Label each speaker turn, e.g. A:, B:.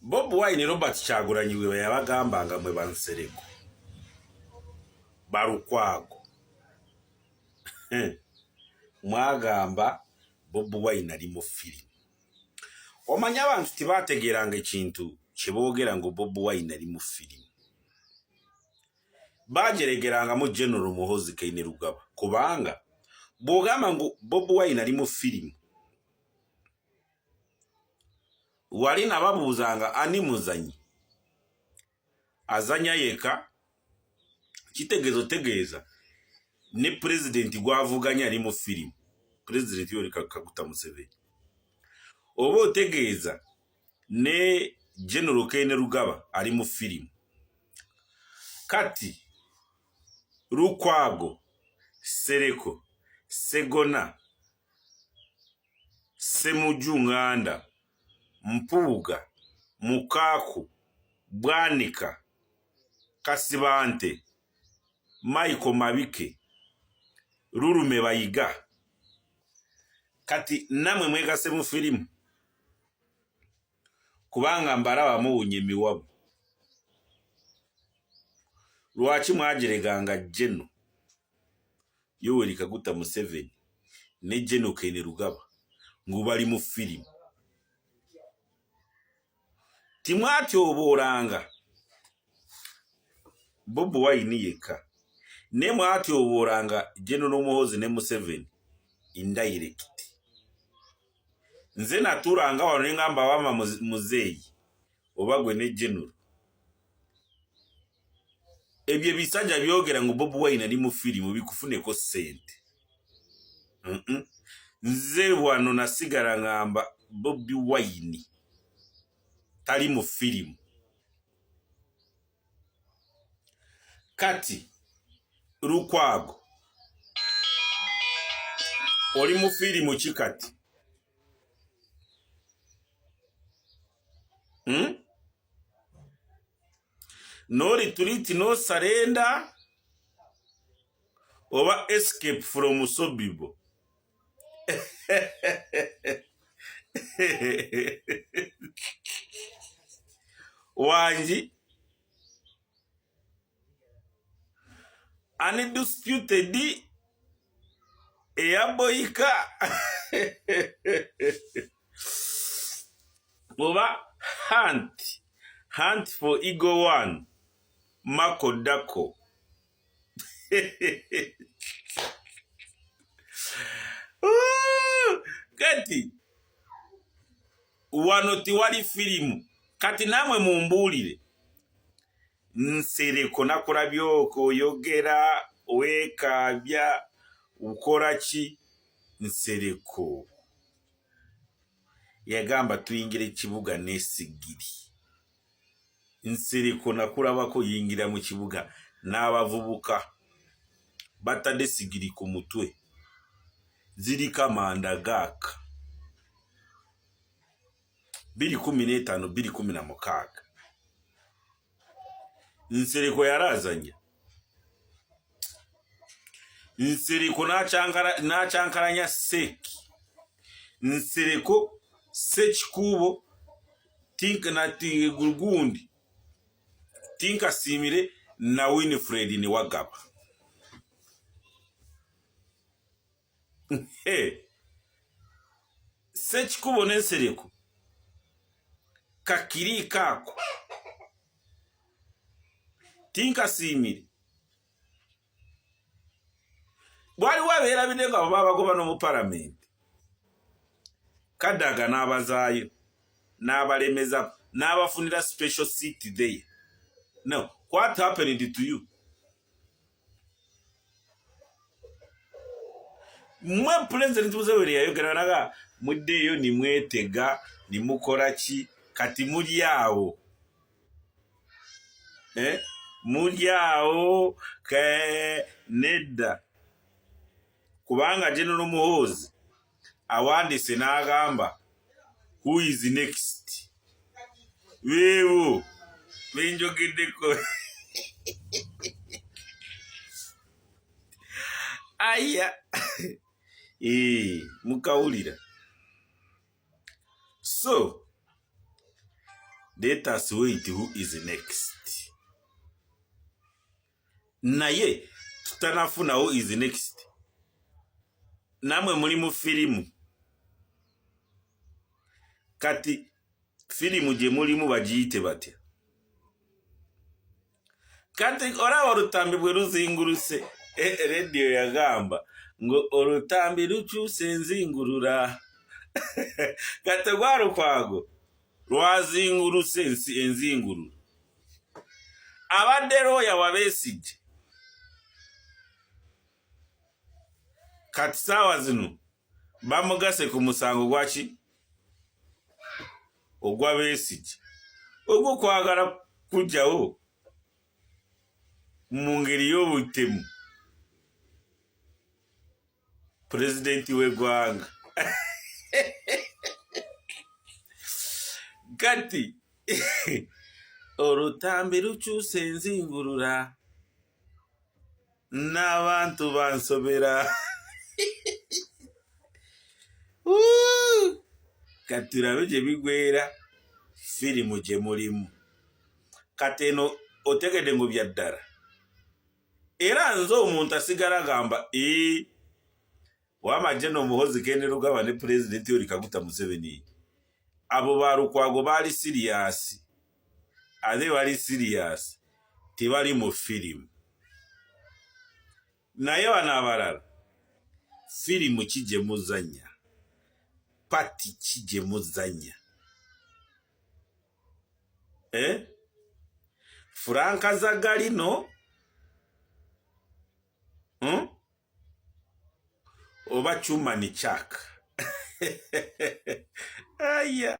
A: Bob Wine Robert Kyagulanyi we yabagambanga mwe bansereko balukwago mwagamba Bob Wine ali mu filimu. Omanya abantu tibategeranga ekintu kyeboogera ngo Bob Wine ali mu filimu. Bajeregeranga mu General Muhoozi Kainerugaba kubanga bw'ogamba ngo Bob Wine ali mu filimu wali nababuuzanga ani muzanyi azanya yeka kitegezo tegeeza ne president gwavuganya ali mu filimu president Yoweri Kaguta Museveni oba otegeeza ne General Kainerugaba ali mu filimu kati Lukwago Sereko Segona Semujunganda Mpuuga Mukaku Bwanika Kasibante Michael Mabike Lulume Bayiga kati namwe mwegase mu filimu kubanga mbalaba muwunyemi wabo. Lwaki mwajereganga General Yoweri Kaguta Museveni ne General Kainerugaba ngo bali mu filimu? Timwatyoboolanga Bob Wine yeka ne mwatyoboolanga General Muhoozi ne Museveni indirect. Nze naturanga wano ne ngamba wama muzeeyi oba gwe ne General ebyo bisajja byogera ngo Bob Wine ali mu filimu bikufuneko ssente. Nze wano nasigala ngamba Bob Wine tali mu filimu. Kati Lukwago oli mu filimu ki kati? No retreat, no surrender, oba escape from Sobibo. Wanji undisputed eyaboyika oba hunt for Eagle One Mako Dako. Kati wano tiwali filimu kati namwe mumbuulire Nsereko nakulabyoko oyogera wekabya ukola ki? Nsereko yagamba tuyingire kibuga nesigiri. Nsereko nakulabako yingira mu kibuga n'abavubuka batadde sigiri ku mutwe ziri kamanda gaka 2015 2016. Nsereko yarazanya. Nsereko nachankaranya seki. Nsereko sekikubo tinka na Gurgundi tinka simire na Winfred ni Wagaba. Sekikubo ne Nsereko kakiri kako tinka simire bwali wabeera binenga baba bagoba no mu parliament Kadaga n'abazaayo n'abalemeza n'abafunira special seat there. No, what happened to you? Mwe president Museveni yayogeraga muddeyo ni mwetega ni mukola ki kati muli awo muli awo nedda kubanga General Muhoozi awandise n'agamba who is next. Weewo benjogeddeko aya mukawulira. So let us wait who is next. Naye tutanafuna who is next. Namwe muli mu filimu. Kati filimu gye mulimu bagiyite batya? Kati olaba olutambi bwe luzinguruse. Radio yagamba ngo olutambi lukyuse enzingurura. Kati Lwalukwago lwazinguruse enzingurura. Abadde looya wa Besigye. Kati saawa zino bamugase ku musango gwaki? Ogwa Besigye. Ogwo kwagala kujjawo mu ngeri y'obutemu pulezidenti w'eggwanga. Kati olutambi lukyuse enzingurura n'abantu bansobera. Kati tulabe gye bigwera firimu gye mulimu. Kati eno otegedde ngo bya ddala. Era nze omuntu asigala gamba wamagye n'omuhozi Ken Rugaba ne pulezidenti Yoweri Kaguta Museveni. Abo ba Lukwago baali siriyasi. Ate bali siriyasi. Tebali mu firimu. Naye bano abalala firimu ki gye muzannya? Pati ki gye muzannya? Franka Zagalino oba Chuma ni Chaka. Aya.